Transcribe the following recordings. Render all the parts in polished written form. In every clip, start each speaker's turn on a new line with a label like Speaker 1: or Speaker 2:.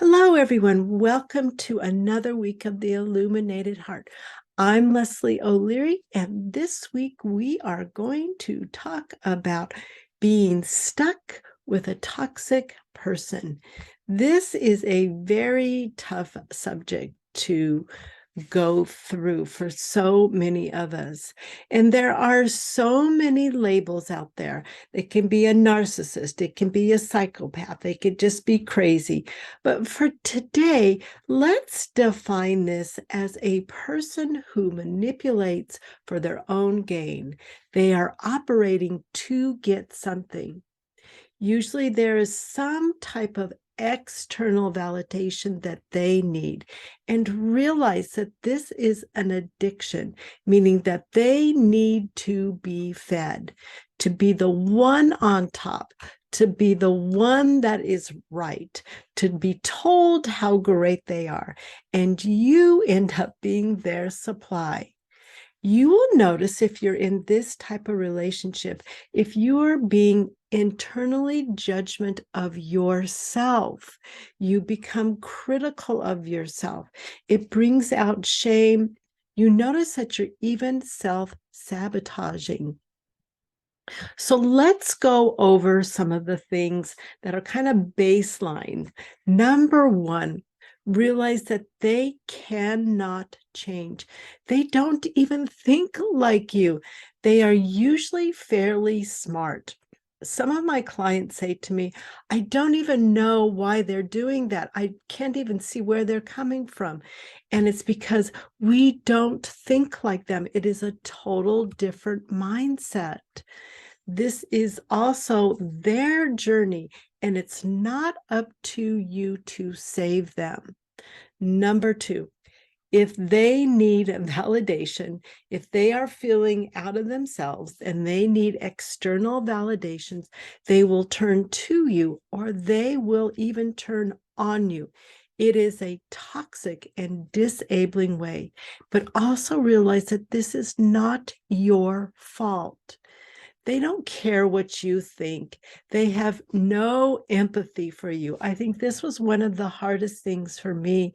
Speaker 1: Hello, everyone. Welcome to another week of the Illuminated Heart. I'm Leslie O'Leary, and this week we are going to talk about being stuck with a toxic person. This is a very tough subject to go through for so many of us. And there are so many labels out there. It can be a narcissist, it can be a psychopath, they could just be crazy. But for today, let's define this as a person who manipulates for their own gain. They are operating to get something. Usually there is some type of external validation that they need, and realize that this is an addiction, meaning that they need to be fed, to be the one on top, to be the one that is right, to be told how great they are, and you end up being their supply. You will notice if you're in this type of relationship, if you are being internally judgment of yourself, you become critical of yourself. It brings out shame. You notice that you're even self-sabotaging. So let's go over some of the things that are kind of baseline. Number one, realize that they cannot change. They don't even think like you. They are usually fairly smart. Some of my clients say to me, I don't even know why they're doing that. I can't even see where they're coming from. And it's because we don't think like them. It is a total different mindset. This is also their journey, and it's not up to you to save them. Number two, if they need validation, if they are feeling out of themselves and they need external validations, they will turn to you, or they will even turn on you. It is a toxic and disabling way, but also realize that this is not your fault. They don't care what you think. They have no empathy for you. I think this was one of the hardest things for me,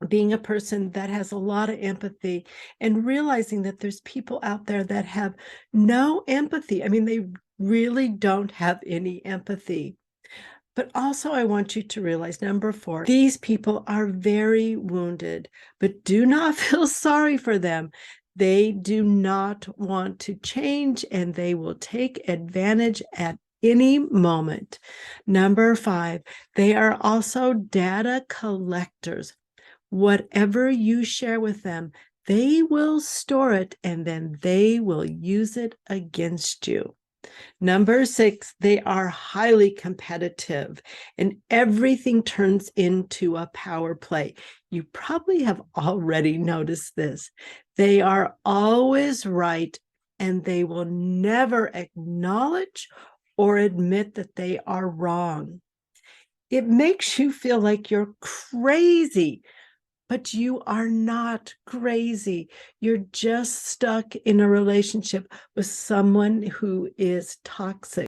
Speaker 1: being a person that has a lot of empathy and realizing that there's people out there that have no empathy. I mean, they really don't have any empathy. But also, I want you to realize, number four, these people are very wounded, but do not feel sorry for them. They do not want to change, and they will take advantage at any moment. Number five, they are also data collectors. Whatever you share with them, they will store it, and then they will use it against you. Number six, they are highly competitive, and everything turns into a power play. You probably have already noticed this. They are always right, and they will never acknowledge or admit that they are wrong. It makes you feel like you're crazy, but you are not crazy. You're just stuck in a relationship with someone who is toxic.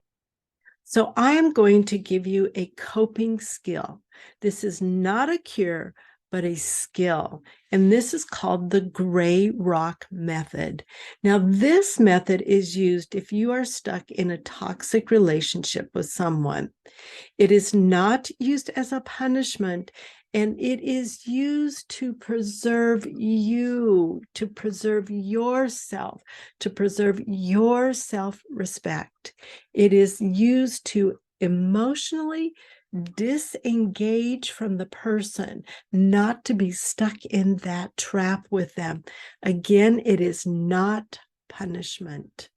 Speaker 1: So I am going to give you a coping skill. This is not a cure, but a skill. And this is called the gray rock method. Now, this method is used if you are stuck in a toxic relationship with someone. It is not used as a punishment, and it is used to preserve you, to preserve yourself, to preserve your self-respect. It is used to emotionally disengage from the person, not to be stuck in that trap with them. Again, it is not punishment.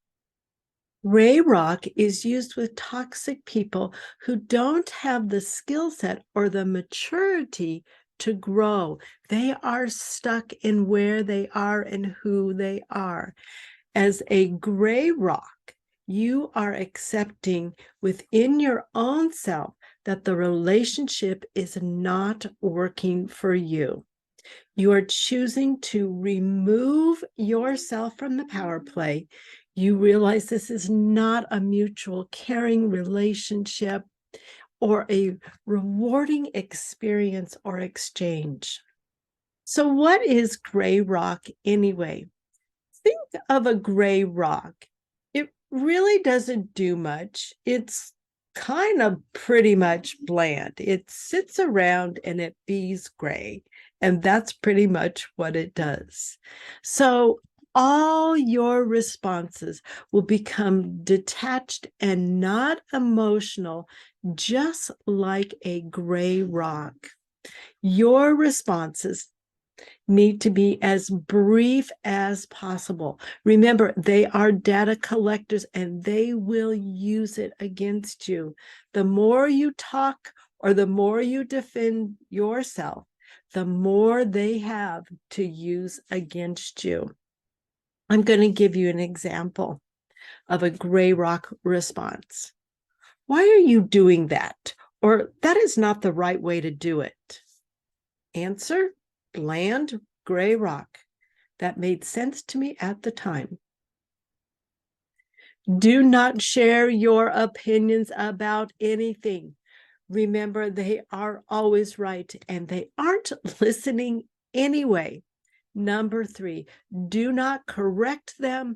Speaker 1: Gray rock is used with toxic people who don't have the skill set or the maturity to grow. They are stuck in where they are and who they are. As a gray rock, you are accepting within your own self that the relationship is not working for you. You are choosing to remove yourself from the power play. You realize this is not a mutual caring relationship. or a rewarding experience or exchange. So what is gray rock anyway? Think of a gray rock. It really doesn't do much. It's kind of pretty much bland. It sits around and it bees gray, and that's pretty much what it does. So all your responses will become detached and not emotional, just like a gray rock. Your responses need to be as brief as possible. Remember, they are data collectors and they will use it against you. The more you talk or the more you defend yourself, the more they have to use against you. I'm going to give you an example of a gray rock response. Why are you doing that? Or that is not the right way to do it. Answer: bland gray rock. That made sense to me at the time. Do not share your opinions about anything. Remember, they are always right and they aren't listening anyway. Number 3, do not correct them.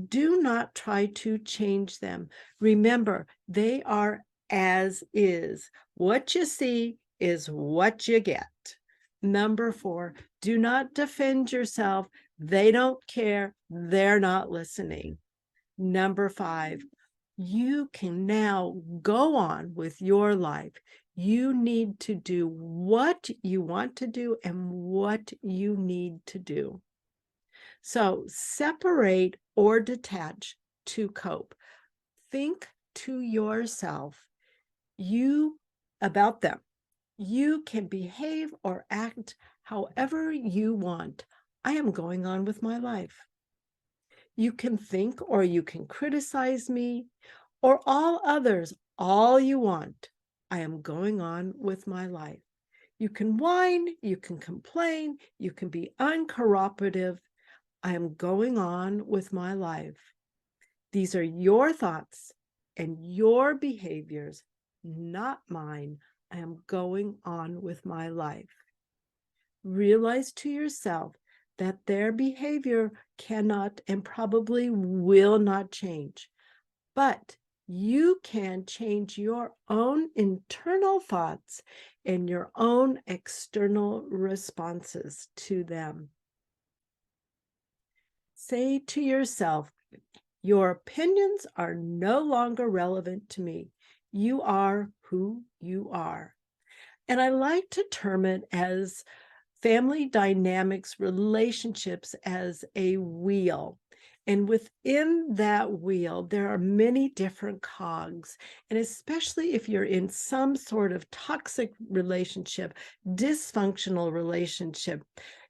Speaker 1: Do not try to change them. Remember, they are as is. What you see is what you get. Number 4, do not defend yourself. They don't care. They're not listening. Number 5, you can now go on with your life. You need to do what you want to do and what you need to do. So separate or detach to cope. Think to yourself about them. You can behave or act however you want. I am going on with my life. You can think or you can criticize me or all others all you want. I am going on with my life. You can whine, you can complain, you can be uncooperative. I am going on with my life. These are your thoughts and your behaviors, not mine. I am going on with my life. Realize to yourself that their behavior cannot and probably will not change, but you can change your own internal thoughts and your own external responses to them. Say to yourself, your opinions are no longer relevant to me. You are who you are. And I like to term it as family dynamics relationships as a wheel. And within that wheel, there are many different cogs. And especially if you're in some sort of toxic relationship, dysfunctional relationship,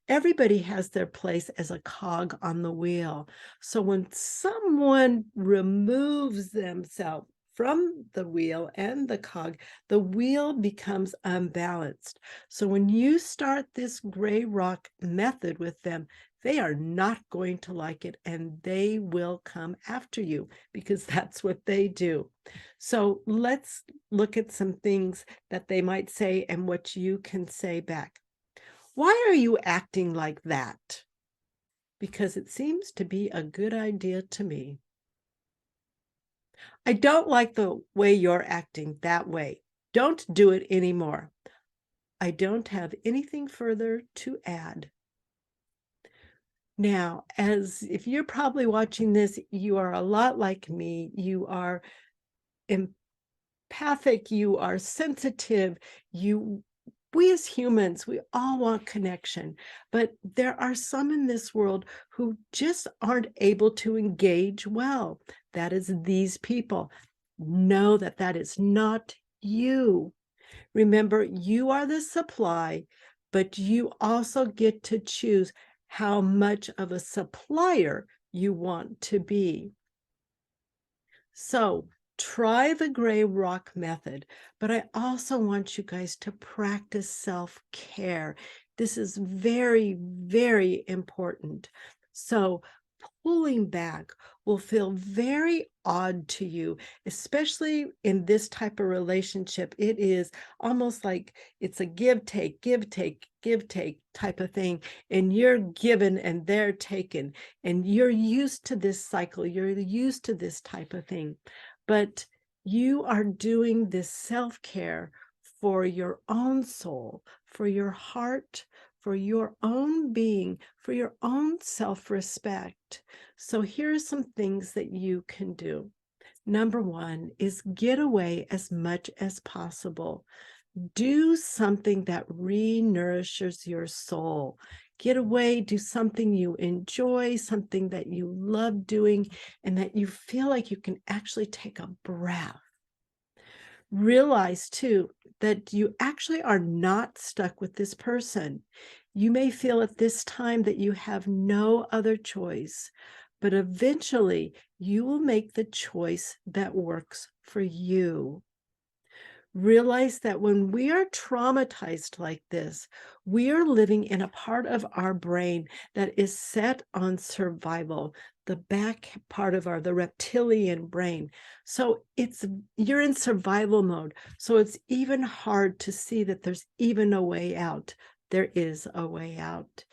Speaker 1: everybody has their place as a cog on the wheel. So when someone removes themselves from the wheel and the wheel becomes unbalanced. So when you start this gray rock method with them, they are not going to like it and they will come after you because that's what they do. So let's look at some things that they might say and what you can say back. Why are you acting like that? Because it seems to be a good idea to me. I don't like the way you're acting that way. Don't do it anymore. I don't have anything further to add. Now, as if you're probably watching this, you are a lot like me. You are empathic, you are sensitive, we as humans, we all want connection, but there are some in this world who just aren't able to engage well. That is these people. Know that that is not you. Remember, you are the supply, but you also get to choose how much of a supplier you want to be. So try the gray rock method, but I also want you guys to practice self-care. This is very, very important. So pulling back will feel very odd to you, especially in this type of relationship. It is almost like it's a give, take, give, take, give, take type of thing. And you're given and they're taken. And you're used to this cycle. You're used to this type of thing. But you are doing this self-care for your own soul, for your heart, for your own being, for your own self-respect. So here are some things that you can do. Number one is get away as much as possible. Do something that re-nourishes your soul. Get away, do something you enjoy, something that you love doing, and that you feel like you can actually take a breath. Realize too that you actually are not stuck with this person. You may feel at this time that you have no other choice, but eventually you will make the choice that works for you. Realize that when we are traumatized like this, we are living in a part of our brain that is set on survival, the back part of the reptilian brain. So you're in survival mode. So it's even hard to see that there's even a way out. There is a way out.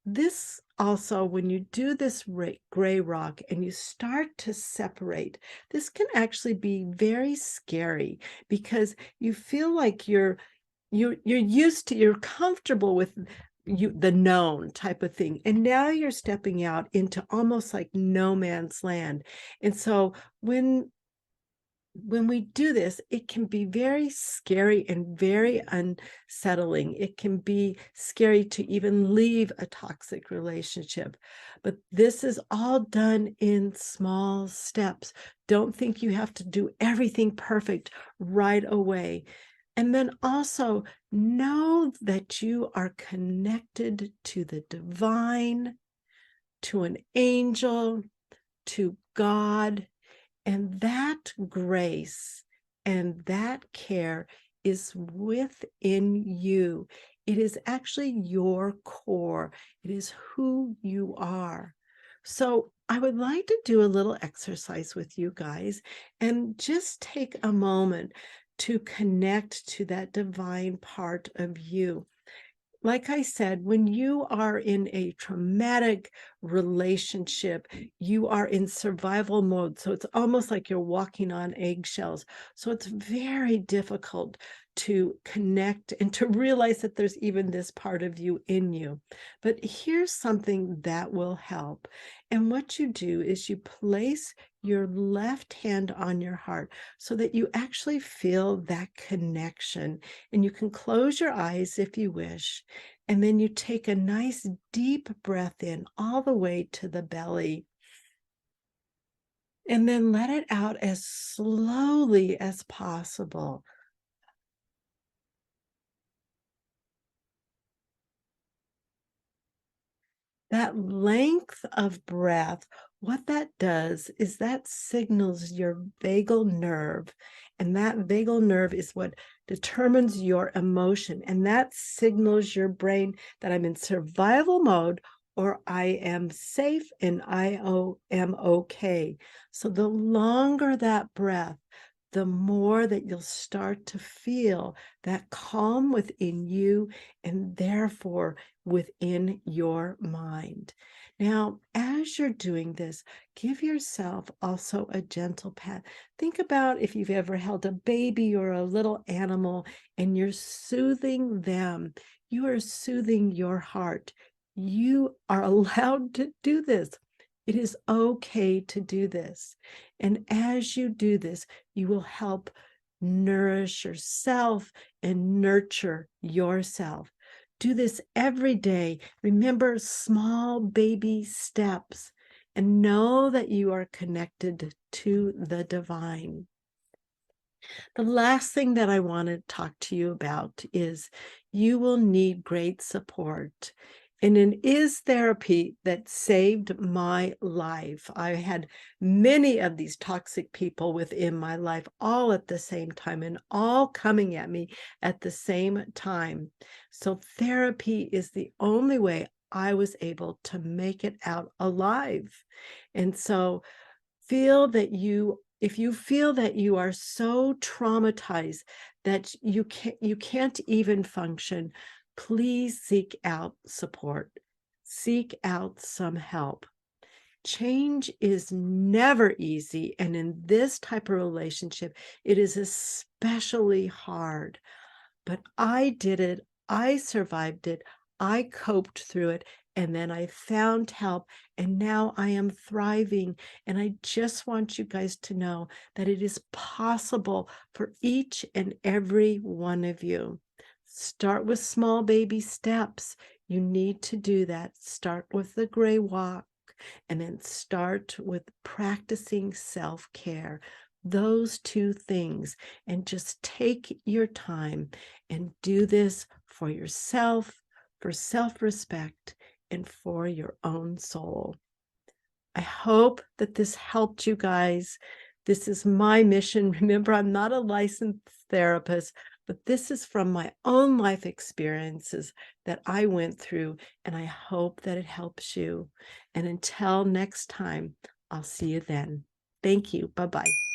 Speaker 1: This also, when you do this gray rock and you start to separate, this can actually be very scary because you feel like you're used to, you're comfortable with the known type of thing, and now you're stepping out into almost like no man's land. And so when we do this, it can be very scary and very unsettling. It can be scary to even leave a toxic relationship. But this is all done in small steps. Don't think you have to do everything perfect right away. And then also know that you are connected to the divine, to an angel, to God. And that grace and that care is within you. It is actually your core. It is who you are. So I would like to do a little exercise with you guys and just take a moment to connect to that divine part of you. Like I said, when you are in a traumatic relationship, you are in survival mode. So it's almost like you're walking on eggshells. So it's very difficult to connect and to realize that there's even this part of you in you. But here's something that will help. And what you do is you place your left hand on your heart so that you actually feel that connection. And you can close your eyes if you wish. And then you take a nice deep breath in all the way to the belly. And then let it out as slowly as possible. That length of breath, what that does is that signals your vagal nerve. And that vagal nerve is what determines your emotion. And that signals your brain that I'm in survival mode or I am safe and I am okay. So the longer that breath, the more that you'll start to feel that calm within you and therefore within your mind. Now, as you're doing this, give yourself also a gentle pat. Think about if you've ever held a baby or a little animal and you're soothing them. You are soothing your heart. You are allowed to do this. It is okay to do this. And as you do this, you will help nourish yourself and nurture yourself. Do this every day. Remember small baby steps and know that you are connected to the divine. The last thing that I want to talk to you about is you will need great support. And it is therapy that saved my life. I had many of these toxic people within my life, all at the same time and all coming at me at the same time. So therapy is the only way I was able to make it out alive. And so if you feel that you are so traumatized that you can't even function, please seek out support. Seek out some help. Change is never easy, and in this type of relationship, it is especially hard. But I did it. I survived it. I coped through it. And then I found help. And now I am thriving. And I just want you guys to know that it is possible for each and every one of you. Start with small baby steps. You need to do that. Start with the gray walk and then start with practicing self-care. Those two things, and just take your time and do this for yourself, for self-respect, and for your own soul. I hope that this helped you guys. This is my mission. Remember, I'm not a licensed therapist, but this is from my own life experiences that I went through, and I hope that it helps you. And until next time, I'll see you then. Thank you. Bye-bye.